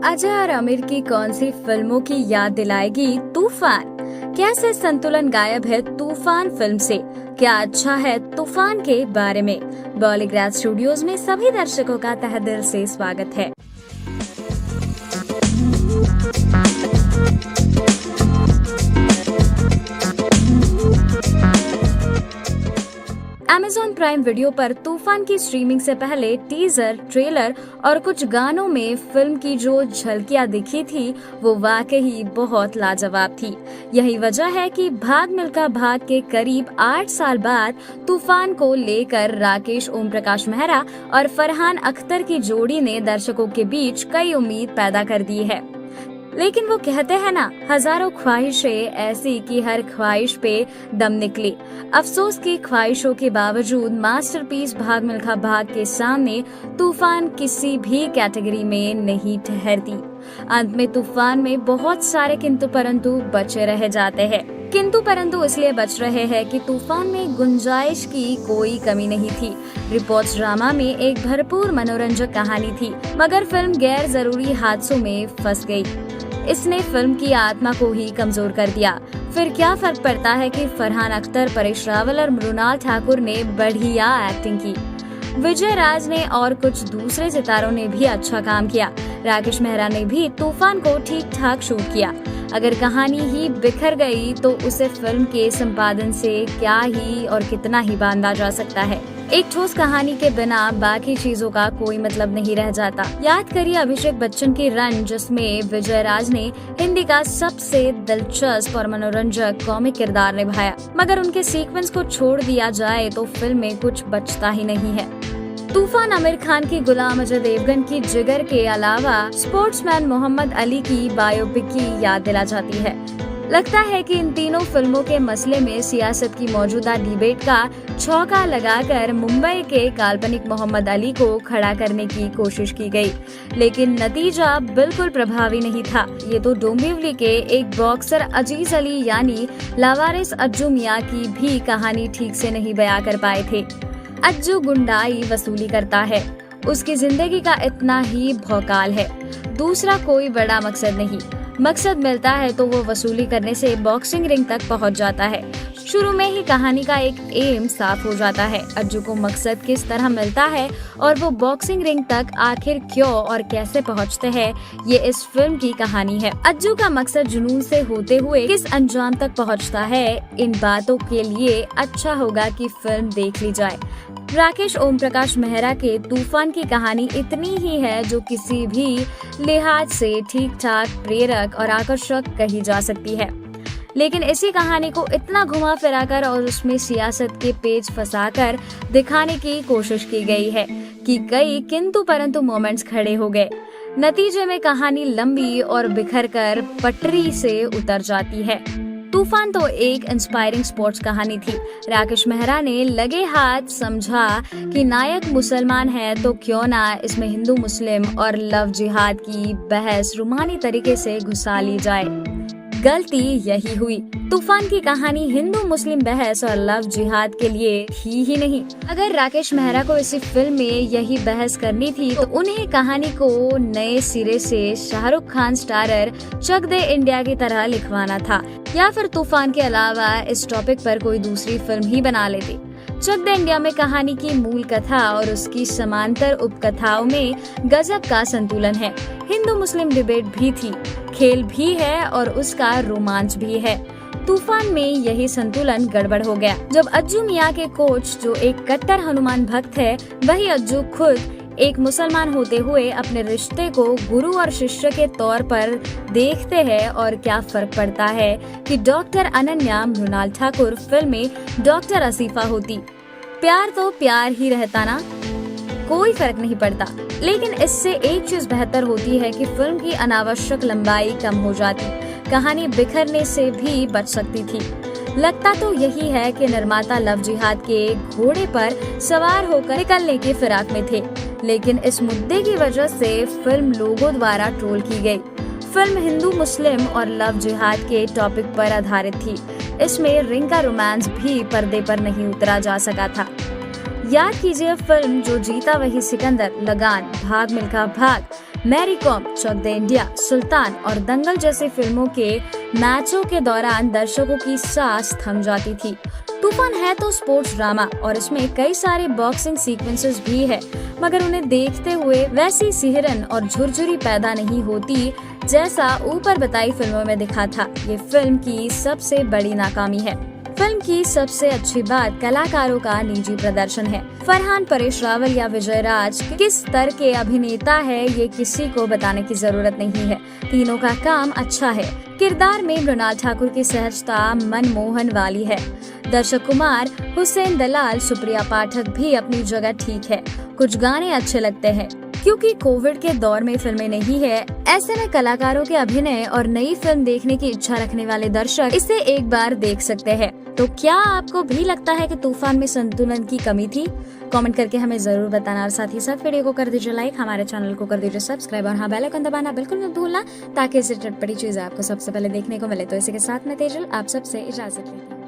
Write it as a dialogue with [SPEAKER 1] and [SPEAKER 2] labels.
[SPEAKER 1] अजय और आमिर की कौन सी फिल्मों की याद दिलाएगी तूफान? कैसे संतुलन गायब है तूफान फिल्म से? क्या अच्छा है तूफान के बारे में? बॉलीग्राज स्टूडियोज में सभी दर्शकों का तहे दिल से स्वागत है। Amazon प्राइम वीडियो पर तूफान की स्ट्रीमिंग से पहले टीजर, ट्रेलर और कुछ गानों में फिल्म की जो झलकियां दिखी थी वो वाकई बहुत लाजवाब थी। यही वजह है कि भाग मिल्खा भाग के करीब 8 साल बाद तूफान को लेकर राकेश ओमप्रकाश मेहरा और फरहान अख्तर की जोड़ी ने दर्शकों के बीच कई उम्मीद पैदा कर दी है। लेकिन वो कहते हैं ना, हजारों ख्वाहिशें ऐसी कि हर ख्वाहिश पे दम निकली। अफसोस की ख्वाहिशों के बावजूद मास्टरपीस भाग मिल्खा भाग के सामने तूफान किसी भी कैटेगरी में नहीं ठहरती। अंत में तूफान में बहुत सारे किंतु परंतु बचे रह जाते हैं। किंतु परंतु इसलिए बच रहे हैं कि तूफान में गुंजाइश की कोई कमी नहीं थी। रिपोर्ट्स ड्रामा में एक भरपूर मनोरंजक कहानी थी, मगर फिल्म गैर जरूरी हादसों में फंस गई। इसने फिल्म की आत्मा को ही कमजोर कर दिया। फिर क्या फर्क पड़ता है कि फरहान अख्तर, परेश रावल और मृणाल ठाकुर ने बढ़िया एक्टिंग की। विजय राज ने और कुछ दूसरे सितारों ने भी अच्छा काम किया। राकेश मेहरा ने भी तूफान को ठीक ठाक शूट किया। अगर कहानी ही बिखर गई तो उसे फिल्म के संपादन से क्या ही और कितना ही बांधा जा सकता है। एक ठोस कहानी के बिना बाकी चीजों का कोई मतलब नहीं रह जाता। याद करिए अभिषेक बच्चन की रन, जिसमें विजय राज ने हिंदी का सबसे दिलचस्प और मनोरंजक कॉमिक किरदार निभाया। मगर उनके सीक्वेंस को छोड़ दिया जाए तो फिल्म में कुछ बचता ही नहीं है। तूफान आमिर खान की गुलाम अजय देवगन की जिगर के अलावा स्पोर्ट्समैन मोहम्मद अली की बायोपिक की याद दिला जाती है। लगता है कि इन तीनों फिल्मों के मसले में सियासत की मौजूदा डिबेट का छौका लगाकर मुंबई के काल्पनिक मोहम्मद अली को खड़ा करने की कोशिश की गई, लेकिन नतीजा बिल्कुल प्रभावी नहीं था। ये तो डोंबिवली के एक बॉक्सर अजीज अली यानी लावारिस अज्जू मियां की भी कहानी ठीक से नहीं बयां कर पाए थे। अज्जू गुंडाई वसूली करता है, उसकी जिंदगी का इतना ही भौकाल है, दूसरा कोई बड़ा मकसद नहीं। मकसद मिलता है तो वो वसूली करने से बॉक्सिंग रिंग तक पहुंच जाता है। शुरू में ही कहानी का एक एम साफ हो जाता है। अज्जू को मकसद किस तरह मिलता है और वो बॉक्सिंग रिंग तक आखिर क्यों और कैसे पहुंचते हैं, ये इस फिल्म की कहानी है। अज्जू का मकसद जुनून से होते हुए किस अंजाम तक पहुंचता है, इन बातों के लिए अच्छा होगा कि फिल्म देख ली जाए। राकेश ओमप्रकाश मेहरा के तूफान की कहानी इतनी ही है जो किसी भी लिहाज से ठीक ठाक, प्रेरक और आकर्षक कही जा सकती है। लेकिन इसी कहानी को इतना घुमा फिराकर और उसमें सियासत के पेच फंसाकर दिखाने की कोशिश की गई है कि कई किंतु परंतु मोमेंट्स खड़े हो गए। नतीजे में कहानी लंबी और बिखरकर पटरी से उतर जाती है। तूफान तो एक इंस्पायरिंग स्पोर्ट्स कहानी थी। राकेश मेहरा ने लगे हाथ समझा कि नायक मुसलमान है तो क्यों ना इसमें हिंदू मुस्लिम और लव जिहाद की बहस रूमानी तरीके से घुसा ली जाए। गलती यही हुई। तूफान की कहानी हिंदू मुस्लिम बहस और लव जिहाद के लिए थी ही नहीं। अगर राकेश मेहरा को इसी फिल्म में यही बहस करनी थी तो उन्हें कहानी को नए सिरे से शाहरुख खान स्टारर चक दे इंडिया की तरह लिखवाना था, या फिर तूफान के अलावा इस टॉपिक पर कोई दूसरी फिल्म ही बना लेती। चक दे इंडिया में कहानी की मूल कथा और उसकी समांतर उपकथाओं में गजब का संतुलन है। हिंदू मुस्लिम डिबेट भी थी, खेल भी है और उसका रोमांच भी है। तूफान में यही संतुलन गड़बड़ हो गया जब अज्जू मियां के कोच, जो एक कट्टर हनुमान भक्त है, वही अज्जू खुद एक मुसलमान होते हुए अपने रिश्ते को गुरु और शिष्य के तौर पर देखते हैं। और क्या फर्क पड़ता है कि डॉक्टर अनन्या मृणाल ठाकुर फिल्म में डॉक्टर असीफा होती। प्यार तो प्यार ही रहता ना, कोई फर्क नहीं पड़ता। लेकिन इससे एक चीज बेहतर होती है कि फिल्म की अनावश्यक लंबाई कम हो जाती, कहानी बिखरने से भी बच सकती थी। लगता तो यही है कि निर्माता लव जिहाद के घोड़े पर सवार होकर निकलने की फिराक में थे, लेकिन इस मुद्दे की वजह से फिल्म लोगों द्वारा ट्रोल की गई। फिल्म हिंदू मुस्लिम और लव जिहाद के टॉपिक पर आधारित थी। इसमें रिंग का रोमांस भी पर्दे पर नहीं उतरा जा सका था। याद कीजिए फिल्म जो जीता वही सिकंदर, लगान, भाग मिल्खा भाग, मैरी कॉम, चक दे इंडिया, सुल्तान और दंगल जैसी फिल्मों के मैचों के दौरान दर्शकों की सांस थम जाती थी। तूफान है तो स्पोर्ट्स ड्रामा और इसमें कई सारे बॉक्सिंग सीक्वेंसेस भी है, मगर उन्हें देखते हुए वैसी सिहरन और झुरझुरी पैदा नहीं होती जैसा ऊपर बताई फिल्मों में दिखा था। ये फिल्म की सबसे बड़ी नाकामी है। फिल्म की सबसे अच्छी बात कलाकारों का निजी प्रदर्शन है। फरहान, परेश रावल या विजय राज किस स्तर के अभिनेता है ये किसी को बताने की जरूरत नहीं है। तीनों का काम अच्छा है। किरदार में मृणाल ठाकुर की सहजता मनमोहन वाली है। दर्शक कुमार, हुसैन दलाल, सुप्रिया पाठक भी अपनी जगह ठीक है। कुछ गाने अच्छे लगते हैं। क्योंकि कोविड के दौर में फिल्में नहीं है, ऐसे में कलाकारों के अभिनय और नई फिल्म देखने की इच्छा रखने वाले दर्शक इसे एक बार देख सकते हैं। तो क्या आपको भी लगता है कि तूफान में संतुलन की कमी थी? कमेंट करके हमें जरूर बताना और साथ ही साथ वीडियो को कर दीजिए लाइक, हमारे चैनल को कर दीजिए सब्सक्राइब और हाँ बेल आइकन दबाना बिल्कुल मत भूलना, ताकि ऐसी चटपटी चीजें आपको सबसे पहले देखने को मिले। तो इसी के साथ में तेजल आप सबसे इजाजत लेती हूँ।